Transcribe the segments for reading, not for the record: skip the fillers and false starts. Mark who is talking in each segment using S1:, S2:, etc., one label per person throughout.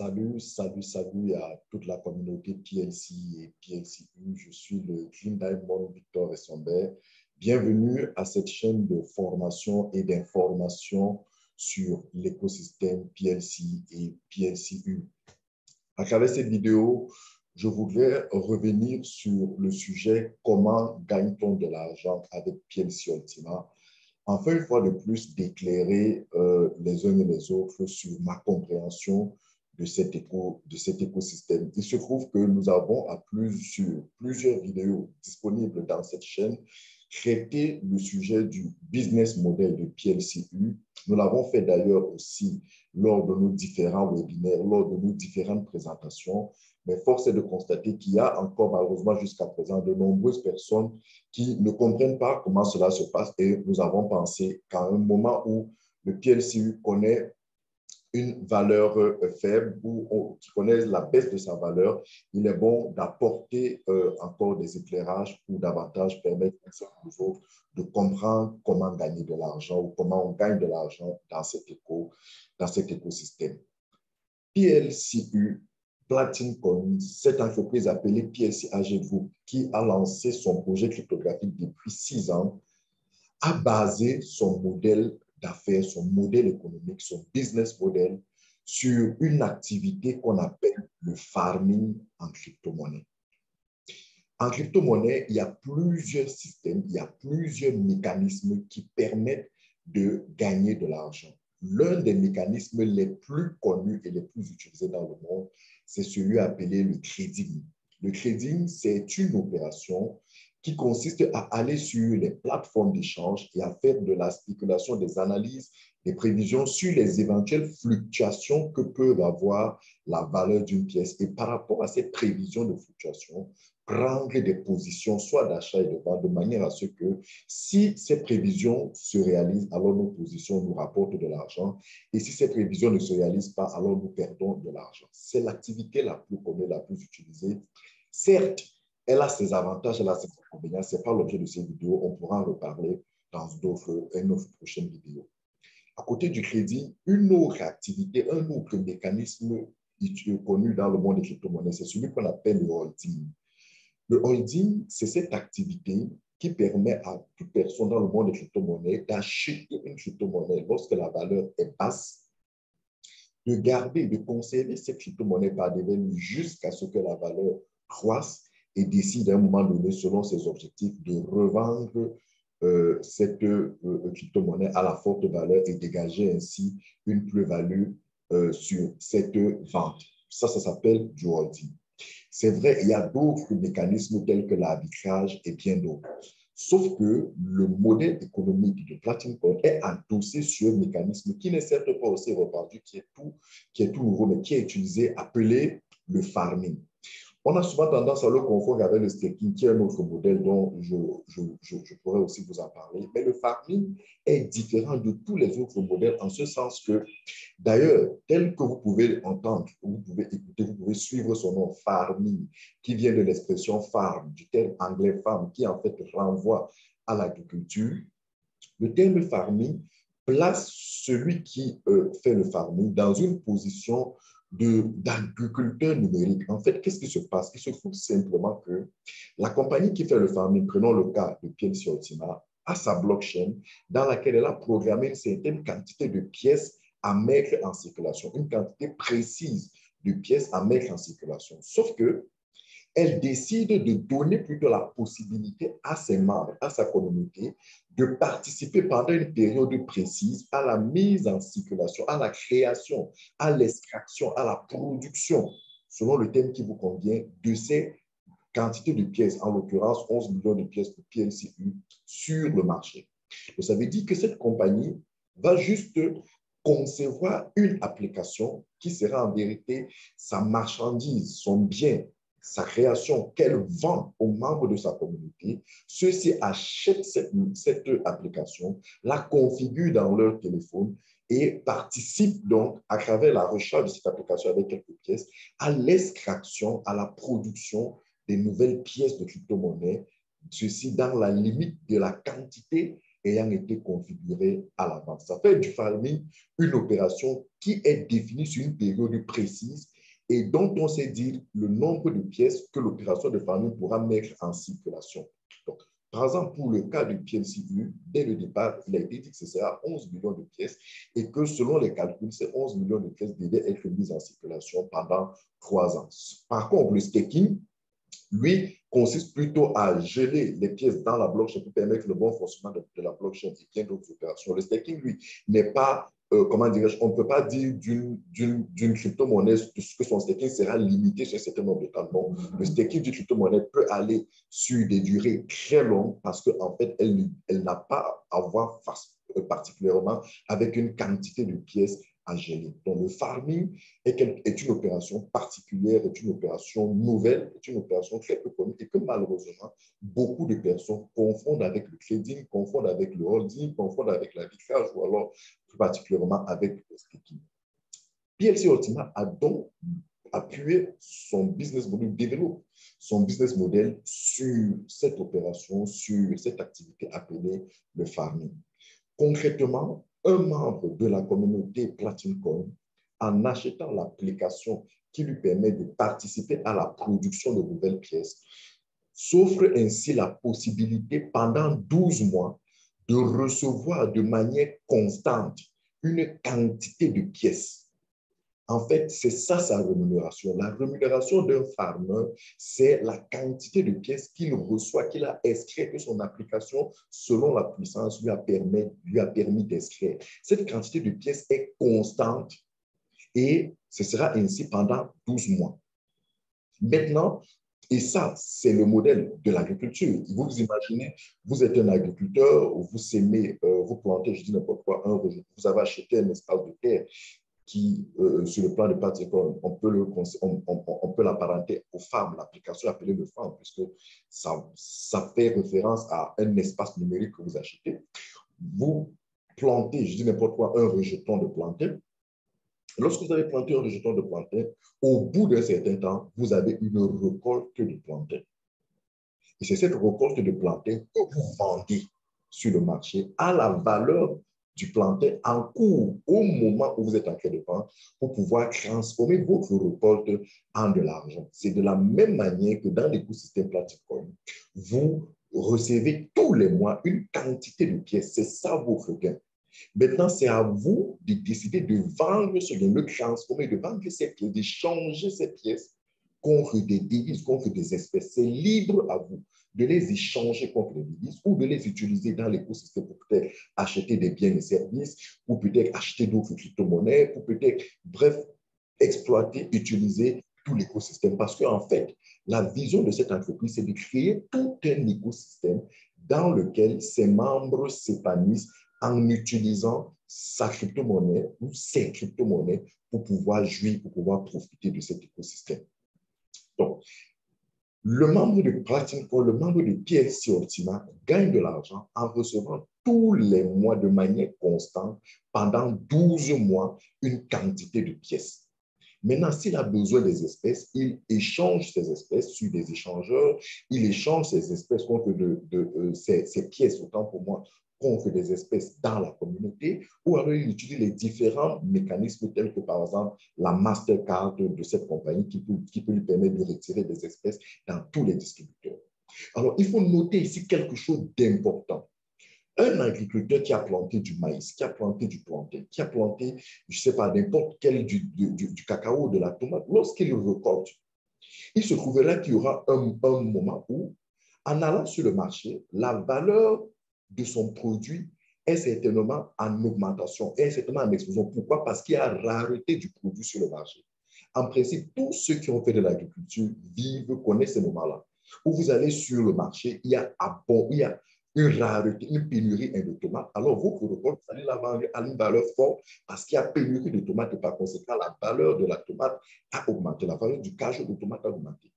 S1: Salut à toute la communauté PLC et PLCU. Je suis le Clean Diamond Victor Essambert. Bienvenue à cette chaîne de formation et d'information sur l'écosystème PLC et PLCU. À travers cette vidéo, je voudrais revenir sur le sujet comment gagne-t-on de l'argent avec PLC Ultima, afin une fois de plus d'éclairer les uns et les autres sur ma compréhension de cet écosystème. Il se trouve que nous avons sur plusieurs vidéos disponibles dans cette chaîne traité le sujet du business model de PLCU. Nous l'avons fait d'ailleurs aussi lors de nos différents webinaires, lors de nos différentes présentations. Mais force est de constater qu'il y a encore malheureusement jusqu'à présent de nombreuses personnes qui ne comprennent pas comment cela se passe et nous avons pensé qu'à un moment où le PLCU connaît une valeur faible ou qui connaît la baisse de sa valeur, il est bon d'apporter encore des éclairages pour davantage permettre aux autres de comprendre comment gagner de l'argent ou comment on gagne de l'argent dans cet écosystème. PLCU, Platinum Coins, cette entreprise appelée PLC AG Group, qui a lancé son projet cryptographique depuis 6 ans, a basé son modèle d'affaires, son modèle économique, son business model sur une activité qu'on appelle le farming en crypto-monnaie. En crypto-monnaie, il y a plusieurs systèmes, il y a plusieurs mécanismes qui permettent de gagner de l'argent. L'un des mécanismes les plus connus et les plus utilisés dans le monde, c'est celui appelé le trading. Le trading, c'est une opération qui consiste à aller sur les plateformes d'échange et à faire de la spéculation, des analyses, des prévisions sur les éventuelles fluctuations que peuvent avoir la valeur d'une pièce. Et par rapport à ces prévisions de fluctuations, prendre des positions, soit d'achat et de vente, de manière à ce que si ces prévisions se réalisent, alors nos positions nous rapportent de l'argent. Et si ces prévisions ne se réalisent pas, alors nous perdons de l'argent. C'est l'activité la plus connue, la plus utilisée. Certes, elle a ses avantages, elle a ses inconvénients. Ce n'est pas l'objet de ces vidéos. On pourra en reparler dans une autre prochaine vidéo. À côté du crédit, une autre activité, un autre mécanisme connu dans le monde des crypto-monnaies, c'est celui qu'on appelle le holding. Le holding, c'est cette activité qui permet à toute personne dans le monde des crypto-monnaies d'acheter une crypto-monnaie lorsque la valeur est basse, de garder, de conserver cette crypto-monnaie par devers jusqu'à ce que la valeur croisse et décide à un moment donné, selon ses objectifs, de revendre cette crypto-monnaie à la forte valeur et dégager ainsi une plus-value sur cette vente. Ça s'appelle du holding. C'est vrai, il y a d'autres mécanismes tels que l'arbitrage et bien d'autres. Sauf que le modèle économique de Platinum Coin est adossé sur un mécanisme qui n'est certes pas aussi répandu, qui est tout nouveau, mais qui est utilisé, appelé le farming. On a souvent tendance à le confondre avec le staking, qui est un autre modèle dont je pourrais aussi vous en parler. Mais le farming est différent de tous les autres modèles en ce sens que, d'ailleurs, tel que vous pouvez entendre, vous pouvez écouter, vous pouvez suivre son nom, farming, qui vient de l'expression farm, du terme anglais farm, qui en fait renvoie à l'agriculture. Le terme farming place celui qui fait le farming dans une position d'agriculteur numérique. En fait, qu'est-ce qui se passe? Il se trouve simplement que la compagnie qui fait le farming, prenons le cas de PLC Ultima, a sa blockchain dans laquelle elle a programmé une certaine quantité de pièces à mettre en circulation, une quantité précise de pièces à mettre en circulation. Sauf que elle décide de donner plutôt la possibilité à ses membres, à sa communauté, de participer pendant une période précise à la mise en circulation, à la création, à l'extraction, à la production, selon le thème qui vous convient, de ces quantités de pièces, en l'occurrence 11 millions de pièces de PLCU sur le marché. Donc, ça veut dire que cette compagnie va juste concevoir une application qui sera en vérité sa marchandise, son bien, sa création qu'elle vend aux membres de sa communauté. Ceux-ci achètent cette application, la configurent dans leur téléphone et participent donc à travers la recharge de cette application avec quelques pièces à l'extraction, à la production des nouvelles pièces de crypto-monnaie, ceci dans la limite de la quantité ayant été configurés à l'avance. Ça fait du farming une opération qui est définie sur une période précise et dont on sait dire le nombre de pièces que l'opération de farming pourra mettre en circulation. Donc, par exemple, pour le cas du PMCU, dès le départ, il a été dit que ce sera 11 millions de pièces et que selon les calculs, ces 11 millions de pièces devaient être mises en circulation pendant 3 ans. Par contre, le staking, lui, consiste plutôt à geler les pièces dans la blockchain pour permettre le bon fonctionnement de la blockchain et bien d'autres opérations. Le staking, lui, n'est pas, comment dirais-je, on ne peut pas dire d'une crypto-monnaie que son staking sera limité sur un certain nombre de temps. Non, le staking d'une crypto-monnaie peut aller sur des durées très longues parce qu'en fait, elle n'a pas à voir particulièrement avec une quantité de pièces à geler. Donc, le farming est une opération particulière, est une opération nouvelle, est une opération très peu connue et que malheureusement, beaucoup de personnes confondent avec le trading, confondent avec le holding, confondent avec l'arbitrage ou alors plus particulièrement avec le staking. PLC Ultima a donc appuyé son business model, développe son business model sur cette opération, sur cette activité appelée le farming. Concrètement, un membre de la communauté Platinum Coin, en achetant l'application qui lui permet de participer à la production de nouvelles pièces, s'offre ainsi la possibilité pendant 12 mois de recevoir de manière constante une quantité de pièces. En fait, c'est ça sa rémunération. La rémunération d'un farmer, c'est la quantité de pièces qu'il reçoit, qu'il a extrait, que son application, selon la puissance, lui a permis d'extraire. Cette quantité de pièces est constante et ce sera ainsi pendant 12 mois. Maintenant, et ça, c'est le modèle de l'agriculture. Vous vous imaginez, vous êtes un agriculteur, vous sémez, vous plantez, je dis n'importe quoi, vous avez acheté un espace de terre qui, sur le plan de Patricon, on peut l'apparenter aux femmes, l'application appelée le farm, puisque ça fait référence à un espace numérique que vous achetez. Vous plantez, je dis n'importe quoi, un rejeton de plantain. Lorsque vous avez planté un rejeton de plantain, au bout d'un certain temps, vous avez une récolte de plantain. Et c'est cette récolte de plantain que vous vendez sur le marché à la valeur du plantain en cours au moment où vous êtes en train de vendre pour pouvoir transformer votre récolte en de l'argent. C'est de la même manière que dans l'écosystème Platinum, vous recevez tous les mois une quantité de pièces. C'est ça votre gain. Maintenant, c'est à vous de décider de vendre ce gain, de transformer, de vendre ces pièces, d'échanger ces pièces contre des devises, contre des espèces. C'est libre à vous de les échanger contre des devises ou de les utiliser dans l'écosystème pour peut-être acheter des biens et services, ou peut-être acheter d'autres crypto-monnaies, pour peut-être, bref, exploiter, utiliser tout l'écosystème. Parce qu'en fait, la vision de cette entreprise, c'est de créer tout un écosystème dans lequel ses membres s'épanouissent en utilisant sa crypto-monnaie ou ses crypto-monnaies pour pouvoir jouir, pour pouvoir profiter de cet écosystème. Donc, le membre de Platinum, le membre de PLC Ultima gagne de l'argent en recevant tous les mois de manière constante pendant 12 mois une quantité de pièces. Maintenant, s'il a besoin des espèces, il échange ces espèces sur des échangeurs, il échange ces espèces contre ces pièces, autant pour moi, contre des espèces dans la communauté, ou alors il utilise les différents mécanismes tels que, par exemple, la Mastercard de cette compagnie qui peut lui permettre de retirer des espèces dans tous les distributeurs. Alors, il faut noter ici quelque chose d'important. Un agriculteur qui a planté du maïs, qui a planté du plantain, qui a planté, je ne sais pas, n'importe quel du cacao, de la tomate, lorsqu'il récolte, il se trouvera qu'il y aura un moment où, en allant sur le marché, la valeur de son produit est certainement en augmentation, est certainement en explosion. Pourquoi? Parce qu'il y a rareté du produit sur le marché. En principe, tous ceux qui ont fait de l'agriculture connaissent ces moments-là, où vous allez sur le marché, il y a une rareté, une pénurie de tomates. Alors, votre récolte, vous allez la vendre à une valeur forte parce qu'il y a pénurie de tomates et par conséquent, la valeur de la tomate a augmenté, la valeur du cajou de tomate a augmenté.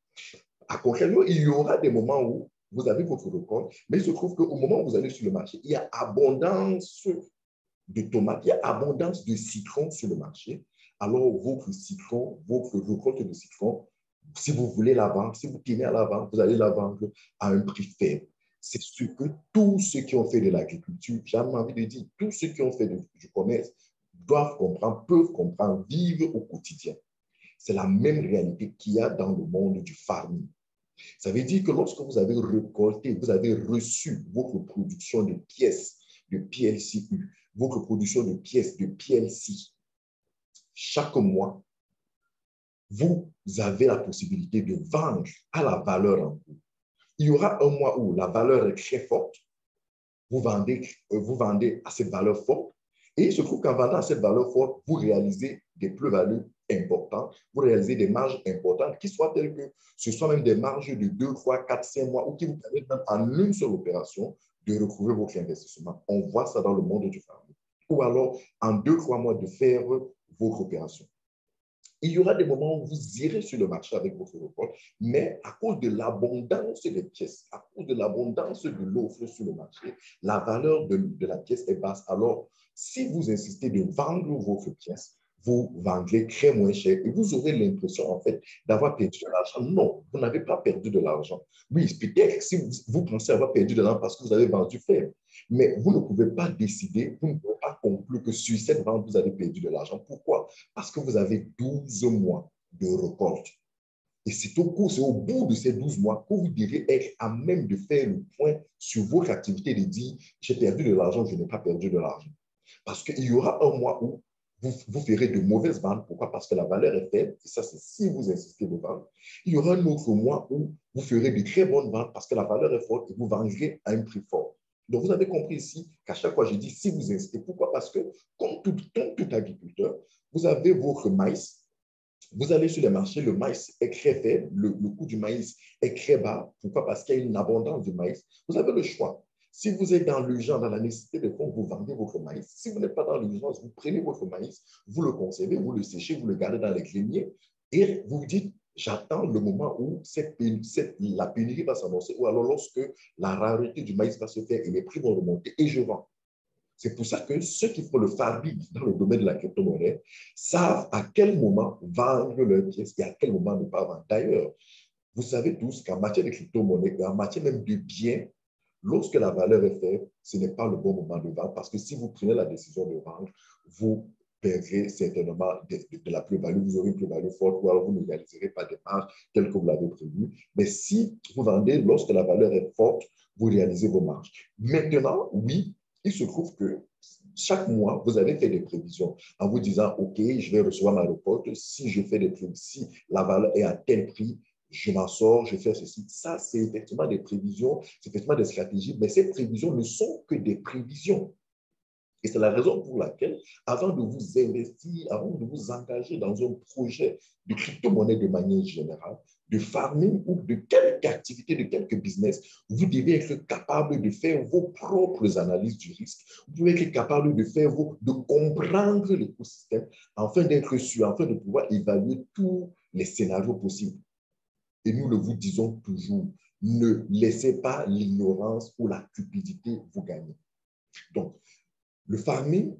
S1: À contrario, il y aura des moments où vous avez votre récolte, mais il se trouve qu'au moment où vous allez sur le marché, il y a abondance de tomates, il y a abondance de citrons sur le marché. Alors, votre citron, votre récolte de citron, si vous voulez la vendre, si vous tenez à la vendre, vous allez la vendre à un prix faible. c'est ce que tous ceux qui ont fait de l'agriculture, j'ai envie de dire, tous ceux qui ont fait du commerce doivent comprendre, peuvent comprendre, vivre au quotidien. C'est la même réalité qu'il y a dans le monde du farming. Ça veut dire que lorsque vous avez récolté, vous avez reçu votre production de pièces de PLCU, votre production de pièces de PLC, chaque mois, vous avez la possibilité de vendre à la valeur en cours. Il y aura un mois où la valeur est très forte, vous vendez à cette valeur forte, et il se trouve qu'en vendant à cette valeur forte, vous réalisez des plus-values importantes, vous réalisez des marges importantes, qui soient telles que ce soit même des marges de 2, 3, 4, 5 mois, ou qui vous permettent même en une seule opération de recouvrir votre investissement. On voit ça dans le monde du farming. Ou alors, en 2, 3 mois, de faire votre opération. Il y aura des moments où vous irez sur le marché avec votre record, mais à cause de l'abondance des pièces, à cause de l'abondance de l'offre sur le marché, la valeur de la pièce est basse. Alors, si vous insistez de vendre votre pièce, vous vendrez très moins cher et vous aurez l'impression, en fait, d'avoir perdu de l'argent. Non, vous n'avez pas perdu de l'argent. Oui, peut-être si vous pensez avoir perdu de l'argent parce que vous avez vendu faible, mais vous ne pouvez pas décider, vous ne pouvez pas conclure que sur cette vente, vous avez perdu de l'argent. Pourquoi? Parce que vous avez 12 mois de récolte. Et c'est au bout de ces 12 mois que vous devez être à même de faire le point sur votre activité et de dire, j'ai perdu de l'argent, je n'ai pas perdu de l'argent. Parce qu'il y aura un mois où vous ferez de mauvaises ventes. Pourquoi? Parce que la valeur est faible. Et ça, c'est si vous insistez de vendre. Il y aura un autre mois où vous ferez de très bonnes ventes parce que la valeur est forte et vous vendrez à un prix fort. Donc, vous avez compris ici qu'à chaque fois, je dis si vous insistez. Pourquoi? Parce que, comme tout agriculteur, vous avez votre maïs. Vous allez sur les marchés, le maïs est très faible, le coût du maïs est très bas. Pourquoi? Parce qu'il y a une abondance de maïs. Vous avez le choix. Si vous êtes dans l'urgence, dans la nécessité de fonds, vous vendez votre maïs. Si vous n'êtes pas dans l'urgence, vous prenez votre maïs, vous le conservez, vous le séchez, vous le gardez dans les greniers et vous vous dites, j'attends le moment où la pénurie va s'annoncer ou alors lorsque la rareté du maïs va se faire et les prix vont remonter et je vends. C'est pour ça que ceux qui font le farming dans le domaine de la crypto-monnaie savent à quel moment vendre leurs pièces et à quel moment ne pas vendre. D'ailleurs, vous savez tous qu'en matière de crypto-monnaie, en matière même de biens, lorsque la valeur est faible, ce n'est pas le bon moment de vendre parce que si vous prenez la décision de vendre, vous perdrez certainement de la plus-value, vous aurez une plus-value forte ou alors vous ne réaliserez pas des marges telles que vous l'avez prévu. Mais si vous vendez lorsque la valeur est forte, vous réalisez vos marges. Maintenant, oui, il se trouve que chaque mois, vous avez fait des prévisions en vous disant, OK, je vais recevoir ma récolte. Si je fais des prévisions, si la valeur est à tel prix, je m'en sors, je fais ceci. Ça, c'est effectivement des prévisions, c'est effectivement des stratégies, mais ces prévisions ne sont que des prévisions. Et c'est la raison pour laquelle, avant de vous investir, avant de vous engager dans un projet de crypto-monnaie de manière générale, de farming ou de quelque activité, de quelque business, vous devez être capable de faire vos propres analyses du risque. Vous devez être capable de comprendre l'écosystème afin d'être sûr, afin de pouvoir évaluer tous les scénarios possibles. Et nous le vous disons toujours, ne laissez pas l'ignorance ou la cupidité vous gagner. Donc, le farming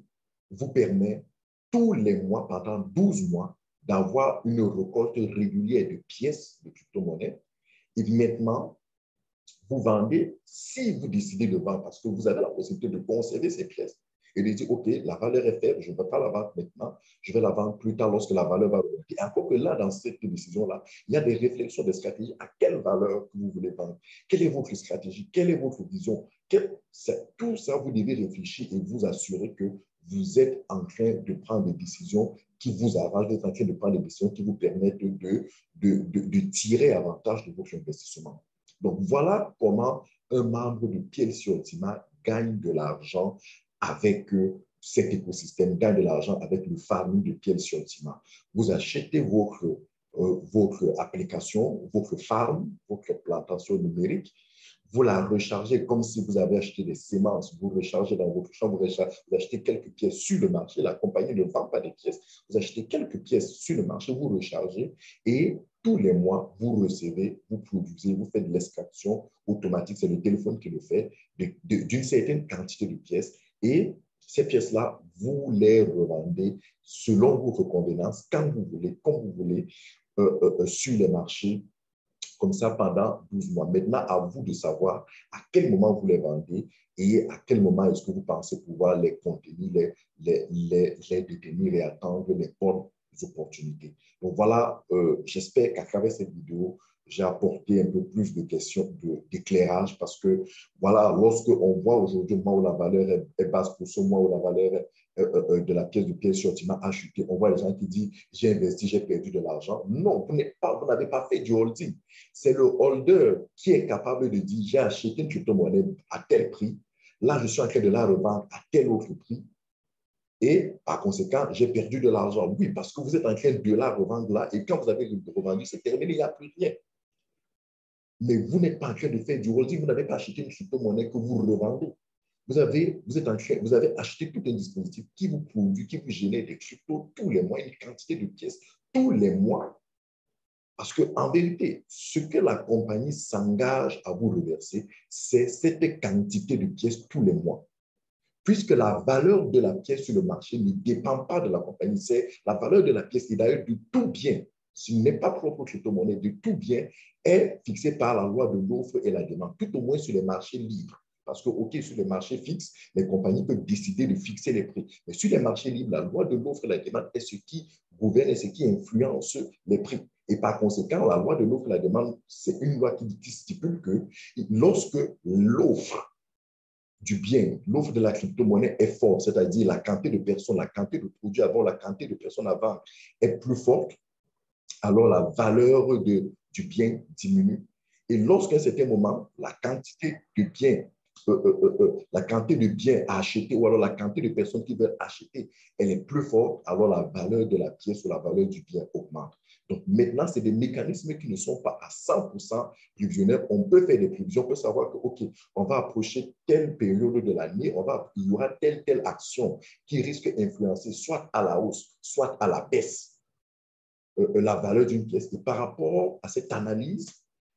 S1: vous permet tous les mois, pendant 12 mois, d'avoir une récolte régulière de pièces de crypto-monnaie. Et maintenant, vous vendez, si vous décidez de vendre, parce que vous avez la possibilité de conserver ces pièces et de dire, OK, la valeur est faible, je ne vais pas la vendre maintenant, je vais la vendre plus tard lorsque la valeur va augmenter. Encore que là, dans cette décision-là, il y a des réflexions, des stratégies. À quelle valeur que vous voulez vendre? Quelle est votre stratégie? Quelle est votre vision? Tout ça, vous devez réfléchir et vous assurer que vous êtes en train de prendre des décisions qui vous arrangent, vous êtes en train de prendre des décisions qui vous permettent de tirer avantage de votre investissement. Donc, voilà comment un membre de PLC Ultima gagne de l'argent avec cet écosystème, gagne de l'argent avec le farming de PLC Ultima. Vous achetez votre application, votre farm, votre plantation numérique, vous la rechargez comme si vous avez acheté des semences, vous rechargez dans votre chambre, vous achetez quelques pièces sur le marché, la compagnie ne vend pas des pièces, vous achetez quelques pièces sur le marché, vous rechargez et tous les mois, vous recevez, vous produisez, vous faites de l'extraction automatique, c'est le téléphone qui le fait, d'une certaine quantité de pièces et ces pièces-là, vous les revendez selon votre convenance, quand vous voulez, comme vous voulez, sur les marchés comme ça pendant 12 mois. Maintenant, à vous de savoir à quel moment vous les vendez et à quel moment est-ce que vous pensez pouvoir les contenir, les détenir et attendre les bonnes opportunités. Donc voilà, j'espère qu'à travers cette vidéo, j'ai apporté un peu plus de questions d'éclairage parce que, voilà, lorsque on voit aujourd'hui, moi, où la valeur est basse pour ce mois, où la valeur de la pièce de Pierre Chortima a chuté, on voit les gens qui disent, j'ai investi, j'ai perdu de l'argent. Non, vous n'avez pas fait du holding. C'est le holder qui est capable de dire, j'ai acheté une crypto-monnaie à tel prix, là, je suis en train de la revendre à tel autre prix. Et par conséquent, j'ai perdu de l'argent. Oui, parce que vous êtes en train de la revendre là, et quand vous avez revendu, c'est terminé, il n'y a plus rien. Mais vous n'êtes pas en train de faire du holding, vous n'avez pas acheté une crypto-monnaie que vous revendez. Vous avez acheté tout un dispositif qui vous produit, qui vous génère des cryptos tous les mois, une quantité de pièces tous les mois. Parce qu'en vérité, ce que la compagnie s'engage à vous reverser, c'est cette quantité de pièces tous les mois. Puisque la valeur de la pièce sur le marché ne dépend pas de la compagnie, c'est la valeur de la pièce et d'ailleurs de tout bien, ce n'est pas propre aux crypto-monnaies, de tout bien est fixée par la loi de l'offre et la demande, tout au moins sur les marchés libres. Parce que, OK, sur les marchés fixes, les compagnies peuvent décider de fixer les prix. Mais sur les marchés libres, la loi de l'offre et la demande est ce qui gouverne et ce qui influence les prix. Et par conséquent, la loi de l'offre et la demande, c'est une loi qui stipule que lorsque l'offre du bien, l'offre de la crypto-monnaie est forte, c'est-à-dire la quantité de personnes, la quantité de produits à vendre, la quantité de personnes à vendre est plus forte, alors la valeur du bien diminue. Et lorsqu'à un certain moment, la quantité de biens à acheter ou alors la quantité de personnes qui veulent acheter, elle est plus forte, alors la valeur de la pièce ou la valeur du bien augmente. Donc maintenant, c'est des mécanismes qui ne sont pas à 100% prévisionnels. On peut faire des prévisions, on peut savoir que, OK, on va approcher telle période de l'année, il y aura telle action qui risque d'influencer soit à la hausse, soit à la baisse la valeur d'une pièce. Et par rapport à cette analyse,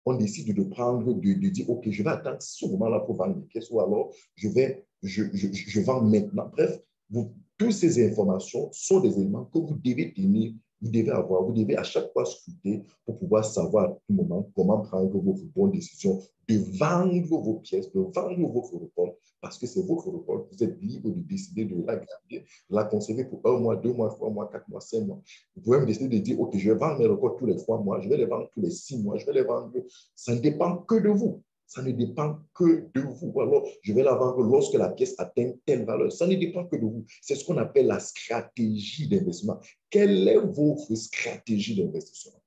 S1: on décide de prendre, de dire, OK, je vais attendre ce moment-là pour vendre une pièce ou alors je vends maintenant. Bref, toutes ces informations sont des éléments que vous devez tenir, vous devez avoir, vous devez à chaque fois scruter pour pouvoir savoir à tout moment comment prendre vos bonnes décisions de vendre vos pièces, de vendre vos records, parce que c'est votre record. Vous êtes libre de décider de la garder, de la conserver pour 1 mois, 2 mois, 3 mois, 4 mois, 5 mois. Vous pouvez me décider de dire, OK, je vais vendre mes records tous les 3 mois, je vais les vendre tous les 6 mois, je vais les vendre. Ça ne dépend que de vous. Ça ne dépend que de vous. Alors, je vais la vendre lorsque la pièce atteint telle valeur. Ça ne dépend que de vous. C'est ce qu'on appelle la stratégie d'investissement. Quelle est votre stratégie d'investissement?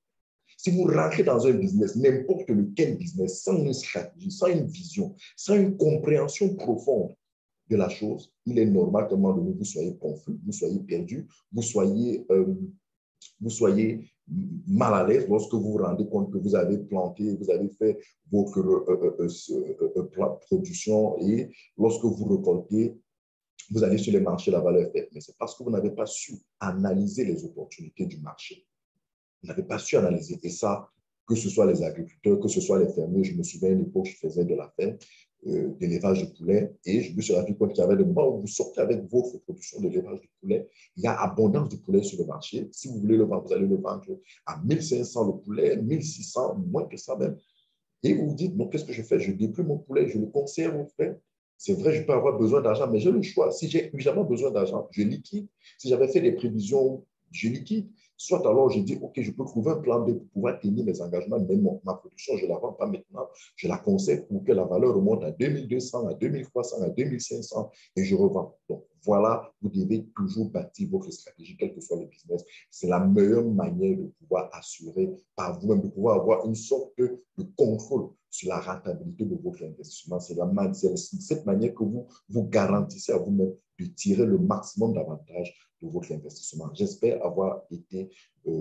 S1: Si vous rentrez dans un business, n'importe lequel business, sans une stratégie, sans une vision, sans une compréhension profonde de la chose, il est normal qu'à un moment donné, vous soyez confus, vous soyez perdu, vous soyez mal à l'aise lorsque vous vous rendez compte que vous avez planté, vous avez fait votre production et lorsque vous récoltez, vous allez sur les marchés, la valeur est faite. Mais c'est parce que vous n'avez pas su analyser les opportunités du marché. Vous n'avez pas su analyser. Et ça, que ce soit les agriculteurs, que ce soit les fermiers, je me souviens à une époque, je faisais de la ferme, d'élevage de poulet, et je me suis rendu compte qu'il y avait des moments où vous sortez avec votre production d'élevage de poulet, il y a abondance de poulet sur le marché. Si vous voulez le vendre, vous allez le vendre à 1500 le poulet, 1600, moins que ça même. Et vous vous dites, non, qu'est-ce que je fais? Je déplie mon poulet, je le conserve au frais. C'est vrai, je peux avoir besoin d'argent, mais j'ai le choix. Si j'ai jamais besoin d'argent, je liquide. Si j'avais fait des prévisions, je liquide. Soit alors je dis, OK, je peux trouver un plan B pour pouvoir tenir mes engagements, mais ma production, je ne la vends pas maintenant. Je la conserve pour que la valeur remonte à 2200, à 2300, à 2500 et je revends. Donc, voilà, vous devez toujours bâtir votre stratégie, quel que soit le business. C'est la meilleure manière de pouvoir assurer par vous-même, de pouvoir avoir une sorte de contrôle sur la rentabilité de votre investissement. C'est cette manière que vous garantissez à vous-même de tirer le maximum d'avantages de votre investissement. J'espère avoir été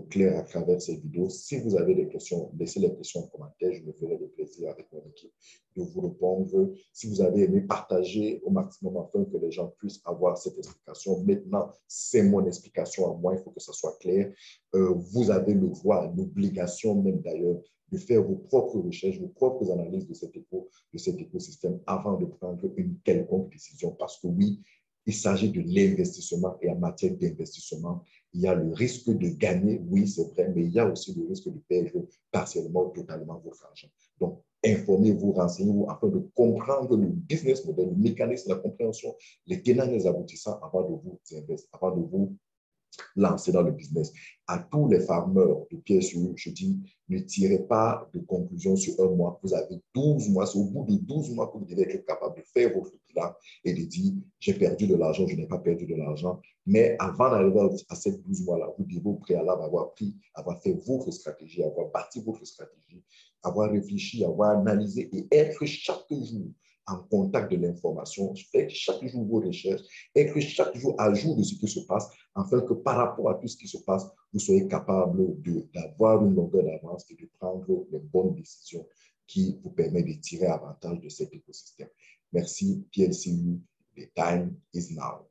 S1: clair à travers cette vidéo. Si vous avez des questions, laissez les questions en commentaire. Je me ferai le plaisir avec mon équipe de vous répondre. Si vous avez aimé, partagez au maximum afin que les gens puissent avoir cette explication. Maintenant, c'est mon explication à moi. Il faut que ça soit clair. Vous avez le droit, l'obligation même d'ailleurs, de faire vos propres recherches, vos propres analyses de cet écosystème avant de prendre une quelconque décision. Parce que oui, Il s'agit de l'investissement et en matière d'investissement, il y a le risque de gagner, oui, c'est vrai, mais il y a aussi le risque de perdre partiellement ou totalement votre argent. Donc, informez-vous, renseignez-vous afin de comprendre le business model, le mécanisme, la compréhension, les tenants et les aboutissants avant de vous investir, avant de vous lancer dans le business. À tous les farmers de PSU, je dis, ne tirez pas de conclusion sur un mois. Vous avez 12 mois. C'est au bout de 12 mois que vous devez être capable de faire votre bilan et de dire, j'ai perdu de l'argent, je n'ai pas perdu de l'argent. Mais avant d'arriver à ces 12 mois-là, vous devez au préalable avoir fait votre stratégie, avoir bâti votre stratégie, avoir réfléchi, avoir analysé et être chaque jour en contact de l'information, faire chaque jour vos recherches, être chaque jour à jour de ce qui se passe, afin que par rapport à tout ce qui se passe, vous soyez capable d'avoir une longueur d'avance et de prendre les bonnes décisions qui vous permettent de tirer avantage de cet écosystème. Merci, PLCU. The time is now.